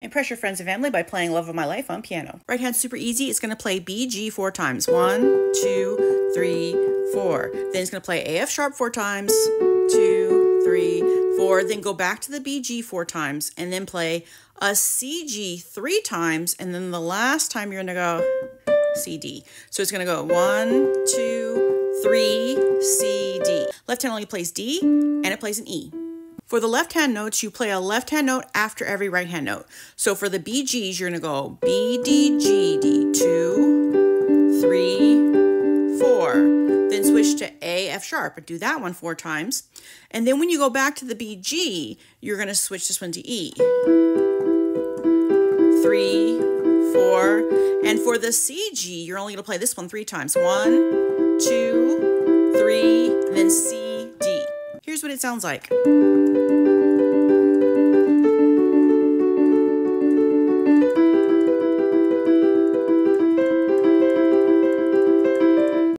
Impress your friends and family by playing Love of My Life on piano. Right hand's super easy. It's going to play B, G 4 times. 1, 2, 3, 4. Then it's going to play A, F sharp 4 times. 2, 3, 4. Then go back to the B, G 4 times and then play a C, G 3 times. And then the last time you're going to go C, D. So it's going to go 1, 2, 3, C, D. Left hand only plays D and it plays an E. For the left-hand notes, you play a left-hand note after every right-hand note. So for the BGs, you're going to go B, D, G, D, 2, 3, 4. Then switch to A, F sharp and do that one 4 times. And then when you go back to the BG, you're going to switch this one to E. 3, 4. And for the CG, you're only going to play this one 3 times. 1, 2, 3, then C, D. Here's what it sounds like.